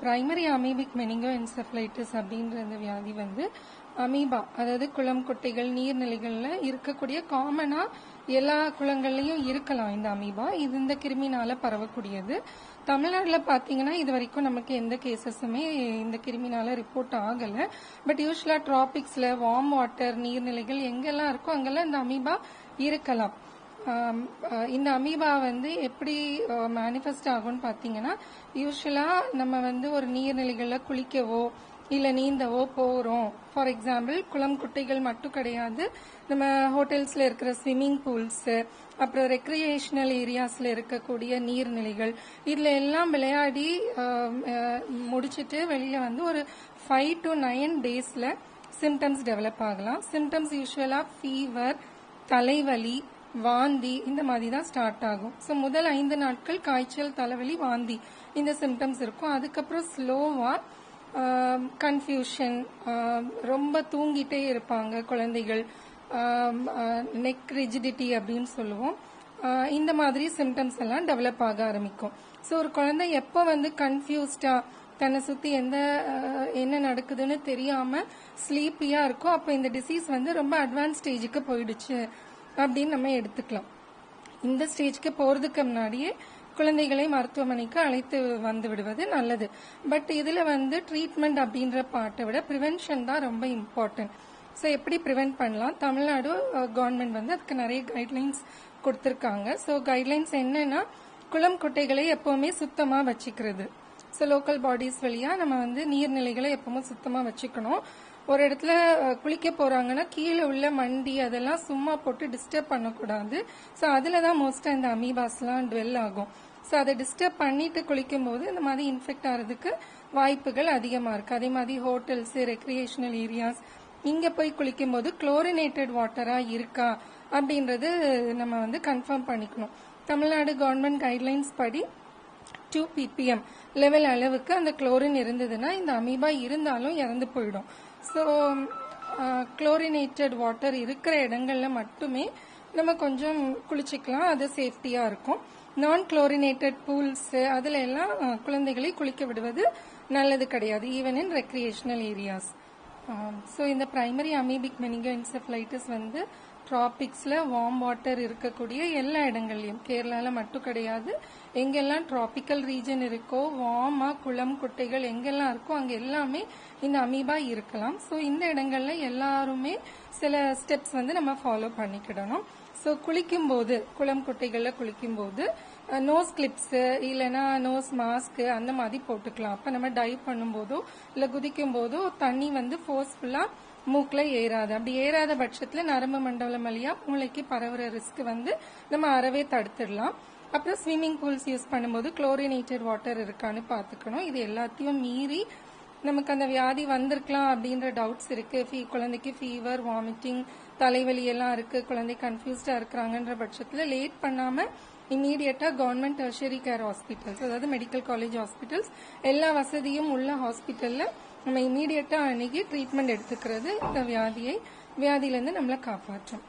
Primary amoebic மெனிங்கோஎன்செஃபலைட்டிஸ் அப்படின்ற இந்த வியாதி வந்து அமீபா, அதாவது குளம், குட்டைகள், நீர்நிலைகள்ல இருக்கக்கூடிய காமனா எல்லா குளங்கள்லயும் இருக்கலாம் இந்த அமீபா. இது இந்த கிருமினால பரவக்கூடியது. தமிழ்நாடுல பாத்தீங்கன்னா இது வரைக்கும் நமக்கு எந்த கேசஸுமே இந்த கிருமினால ரிப்போர்ட் ஆகல. பட் யூஸ்வலா டிராபிக்ஸ்ல வார்ம் வாட்டர் நீர்நிலைகள் எங்கெல்லாம் இருக்கோ அங்கெல்லாம் இந்த அமீபா இருக்கலாம். இந்த அமீபா வந்து எப்படி மேனிஃபெஸ்ட் ஆகும்னு பாத்தீங்கன்னா, யூஸ்வலா நம்ம வந்து ஒரு நீர்நிலைகள்ல குளிக்கவோ இல்ல நீந்தவோ போறோம். ஃபார் எக்ஸாம்பிள் குளம், குட்டைகள் மட்டும் கிடையாது, நம்ம ஹோட்டல்ஸ்ல இருக்கிற ஸ்விம்மிங் பூல்ஸ், அப்புறம் ரெக்ரியேஷனல் ஏரியாஸ்ல இருக்கக்கூடிய நீர்நிலைகள், இதுல எல்லாம் விளையாடி முடிச்சிட்டு வெளியில வந்து ஒரு 5 to 9 daysல சிம்டம்ஸ் டெவலப் ஆகலாம். சிம்டம்ஸ் யூஸ்வலா ஃபீவர், தலைவலி, வாந்தி இந்த மாதிரி தான் ஸ்டார்ட் ஆகும். ஸோ முதல் 5 நாட்கள் காய்ச்சல், தலைவலி, வாந்தி இந்த சிம்டம்ஸ் இருக்கும். அதுக்கப்புறம் ஸ்லோவா கன்ஃபியூஷன், ரொம்ப தூங்கிட்டே இருப்பாங்க குழந்தைகள், நெக் ரிஜிடிட்டி அப்படின்னு சொல்லுவோம். இந்த மாதிரி சிம்டம்ஸ் எல்லாம் டெவலப் ஆக ஆரம்பிக்கும். ஸோ ஒரு குழந்தை எப்போ வந்து கன்ஃபியூஸ்டா தன்னை சுத்தி என்ன நடக்குதுன்னு தெரியாம ஸ்லீப்பியா இருக்கோ அப்போ இந்த டிசீஸ் வந்து ரொம்ப அட்வான்ஸ் ஸ்டேஜுக்கு போயிடுச்சு அப்படின்னு நம்ம எடுத்துக்கலாம். இந்த ஸ்டேஜ்க்கு போறதுக்கு முன்னாடியே குழந்தைகளை மருத்துவமனைக்கு அழைத்து வந்து விடுவது நல்லது. பட் இதுல வந்து ட்ரீட்மெண்ட் அப்படின்ற பார்ட்டை விட ப்ரிவென்ஷன் தான் ரொம்ப இம்பார்ட்டன்ட். ஸோ எப்படி ப்ரிவென்ட் பண்ணலாம்? தமிழ்நாடு கவர்மெண்ட் வந்து அதுக்கு நிறைய கைட்லைன்ஸ் கொடுத்திருக்காங்க. ஸோ கைட்லைன்ஸ் என்னன்னா, குளம், குட்டைகளை எப்பவுமே சுத்தமா வச்சுக்கிறது. ஸோ லோக்கல் பாடிஸ் வழியா நம்ம வந்து நீர்நிலைகளை எப்பவுமே சுத்தமா வச்சுக்கணும். ஒரு இடத்துல குளிக்க போறாங்கன்னா கீழே உள்ள மண்டி அதெல்லாம் சும்மா போட்டு டிஸ்டர்ப் பண்ணக்கூடாது. ஸோ அதுலதான் மோஸ்டா இந்த அமீபாஸ்லாம் டுவெல் ஆகும். ஸோ அதை டிஸ்டர்ப் பண்ணிட்டு குளிக்கும் போது இந்த மாதிரி இன்ஃபெக்ட் ஆகிறதுக்கு வாய்ப்புகள் அதிகமா இருக்கு. அதே மாதிரி ஹோட்டல்ஸ், ரெக்ரியேஷனல் ஏரியாஸ் இங்க போய் குளிக்கும் போது குளோரினேட்டட் வாட்டரா இருக்கா அப்படின்றது நம்ம வந்து கன்ஃபார்ம் பண்ணிக்கணும். தமிழ்நாடு கவர்மெண்ட் கைட்லைன்ஸ் படி 2 ppm லெவல் அளவுக்கு அந்த குளோரின் இருந்ததுன்னா இந்த அமீபா இருந்தாலும் இறந்து போயிடும். ஸோ குளோரினேட்டட் வாட்டர் இருக்கிற இடங்கள்ல மட்டுமே நம்ம கொஞ்சம் குளிச்சுக்கலாம், அது சேஃப்டியா இருக்கும். நான் குளோரினேட்டட் பூல்ஸ் அதுல எல்லாம் குழந்தைகளை குளிக்க விடுவது நல்லது கிடையாது, even in recreational areas. So இந்த பிரைமரி அமீபிக் மெனிங்கோஎன்செஃபலைட்டிஸ் வந்து டிராபிக்ஸ்ல வார்ம் வாட்டர் இருக்கக்கூடிய எல்லா இடங்கள்லயும், கேரளால மட்டும் கிடையாது, எங்கெல்லாம் டிராபிக்கல் ரீஜன் இருக்கோ, வார்மா குளம், குட்டைகள் எங்கெல்லாம் இருக்கோ அங்க எல்லாமே இந்த அமீபா இருக்கலாம். ஸோ இந்த இடங்கள்ல எல்லாருமே சில ஸ்டெப்ஸ் வந்து நம்ம ஃபாலோ பண்ணிக்கிடணும். ஸோ குளிக்கும் போது, குளம், குட்டைகள்ல குளிக்கும் போது நோஸ் கிளிப்ஸ் இல்லைன்னா நோஸ் மாஸ்க் அந்த மாதிரி போட்டுக்கலாம். அப்ப நம்ம டைவ் பண்ணும் போதோ இல்ல குதிக்கும் போதோ தண்ணி வந்து ஃபோர்ஸ்ஃபுல்லா மூக்குல ஏறாது. அப்படி ஏறாத பட்சத்துல நரம்பு மண்டலம் வழியா மூளைக்கு பரவுற ரிஸ்க் வந்து நம்ம அறவே தடுத்துடலாம். அப்புறம் ஸ்விம்மிங் பூல்ஸ் யூஸ் பண்ணும்போது குளோரினேட்டட் வாட்டர் இருக்கான்னு பாத்துக்கணும். இது எல்லாத்தையும் மீறி நமக்கு அந்த வியாதி வந்திருக்கலாம் அப்படின்ற டவுட்ஸ் இருக்கு, குழந்தைக்கு ஃபீவர், வாமிட்டிங், தலைவலி எல்லாம் இருக்கு, குழந்தை கன்ஃபியூஸ்டா இருக்கிறாங்கன்ற பட்சத்துல லேட் பண்ணாம இமீடியட்டா கவர்மெண்ட் டெர்ஷியரி கேர் ஹாஸ்பிட்டல்ஸ், அதாவது மெடிக்கல் காலேஜ் ஹாஸ்பிட்டல்ஸ், எல்லா வசதியும் உள்ள ஹாஸ்பிட்டல்ல நம்ம இமீடியட்டா அணுகி ட்ரீட்மெண்ட் எடுத்துக்கிறது இந்த வியாதியிலிருந்து நம்மளை காப்பாற்றும்.